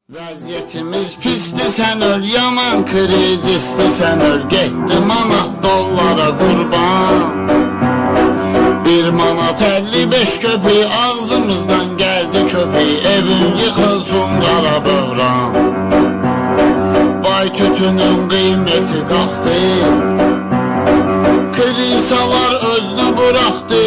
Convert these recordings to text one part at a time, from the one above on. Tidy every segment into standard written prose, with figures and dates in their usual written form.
Vəziyyətimiz pisdir, sən öl, yaman krizisdir, sən öl. Getdi manat dollara qurban, 1 manat 55 köpük ağzımızdan gəldi köpük. Evin yıxılsın qara böhran, vay tütünün qiyməti qalxdı, krisalar özünü buraxdı.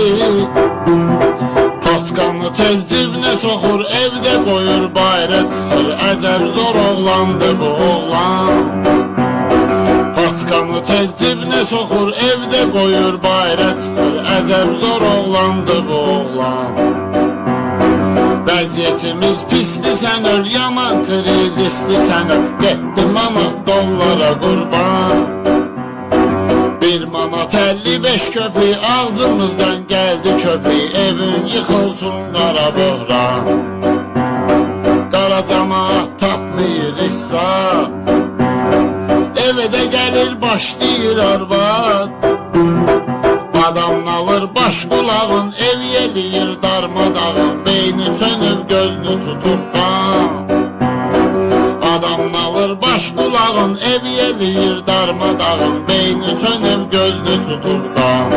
Paçkanı tez cibinə soxur, evdə qoyur, bayra çıxır. Əcəb zor oğlandı bu oğlan. Paçkanı tez cibinə soxur, evdə qoyur, bayra çıxır. Əcəb zor oğlandı bu oğlan. Vəziyyətimiz pisdir, sən öl, yaman krizisdir, sən öl. Getdi manat dollara qurban, 1 manat 55 köpük ağzımızdan gəldi köpük. Evin yıxılsın qara böhran, qara camaat tapmayır hissat. Evdə gəlir başlayır arvad, adamın alır baş qulağın, ev yeliyir darmadağın. Beyni çönüb gözünü tutur qan, adamın alır baş qulağın, ev yeliyir darmadağın. Beyni çönüb gözünü tutur qan.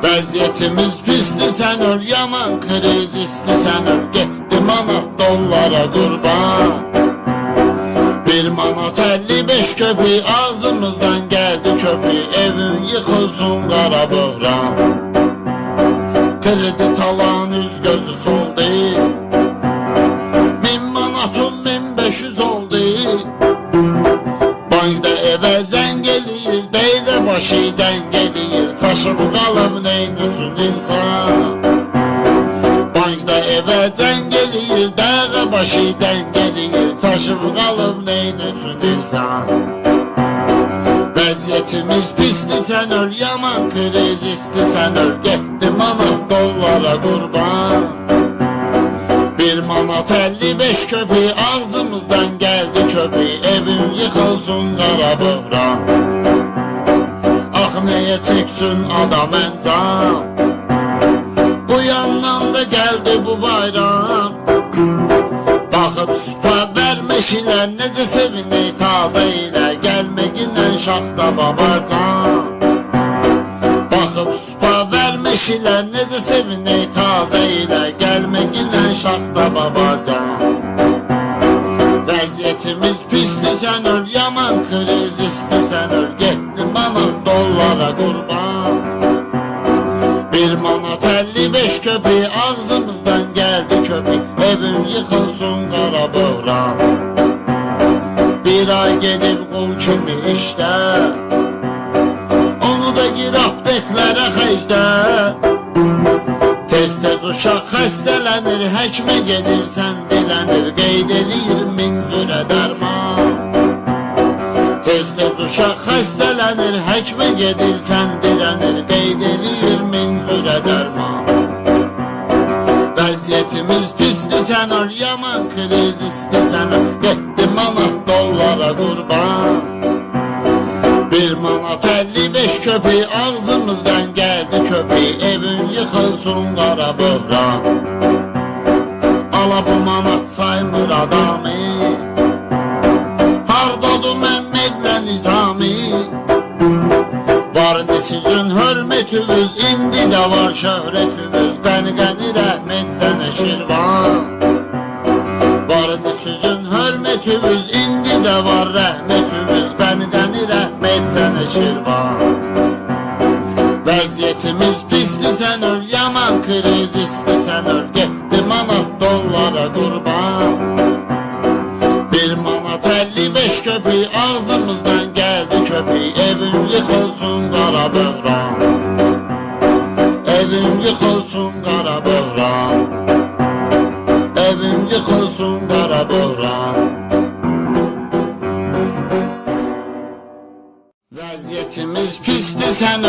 Vəziyyətimiz pisdir, sən öl, yaman krizisdir, sən öl. Getdi manat dollara qurban, 1 manat 55 köpük ağzımızdan gəldi köpük. Evin yıxılsın qara böhran, kredit alan üz gözü soldu, 1000 manatım 1500 oldu. Bankda evə zəng eləyir, deydə başı dəng eləyir. Taşıb qalıb neynəsin insan, bankda evə zəng eləyir, dəğə başı dəng eləyir. Taşıb qalıb neynəsin insan. Vəziyyətimiz pisdir, sən öl, yaman krizisdir, sən öl. Getdi manat dollara qurban, 1 manat 55 köpük ağzımızdan gəldi köpük. Evin yıxılsın qara böhran, ax nəyə çəksin adam əncam. Bu yandan da gəldi bu bayram, baxıb süpa vermiş ilə necə sevinək tazə ilə. Gəlməginlə şaxta babacan, baxıb süpa vermiş ilə necə sevinək tazə ilə. Gəlməginlə şaxta babacan. Vəziyyətimiz pisdir, sən öl, yaman krizisdir, sən öl. Getdi manat dollara qurban, 1 manat 55 köpük ağzımızdan gəldi köpük. Evin yıxılsın qara böhran, 1 ay gedib qul kimi işdə, onu da gir apteklərə xəcdə. Tez-tez uşaq xəstələnir, həkmə gedirsən dilənir. Qeyd edir 1000 cürə dərman, tez-tez uşaq xəstələnir, həkmə gedirsən dilənir. Qeyd edir 1000 cürə dərman. Vəziyyətimiz pisdir, sən öl, yaman krizisdir, sən öl. Getdi manat dollara qurban, 1 manat 55 köpük ağzımızdan gəldi köpük. Evin yıxılsın qara böhran, ala bu manat saymır adamı. Hardadır Məmmədlə Nizami, vardı sizin hörmətiniz, indi də var şöhrətiniz. Qəni-qəni rəhmət sənə Şirvan, vardı sizin hörmətiniz, indi də var rəhmətiniz. Qəni-qəni rəhmət sənə Şirvan. Vəziyyətimiz pisdir, sən öl, yaman krizisdir, sən öl. Getdi manat dollara qurban, 1 manat 55 köpük ağzımızdan gəldi köpük. Evin yıxılsın qara böhran, evin yıxılsın qara böhran, evin yıxılsın qara böhran. Vəziyyətimiz pisdir, sən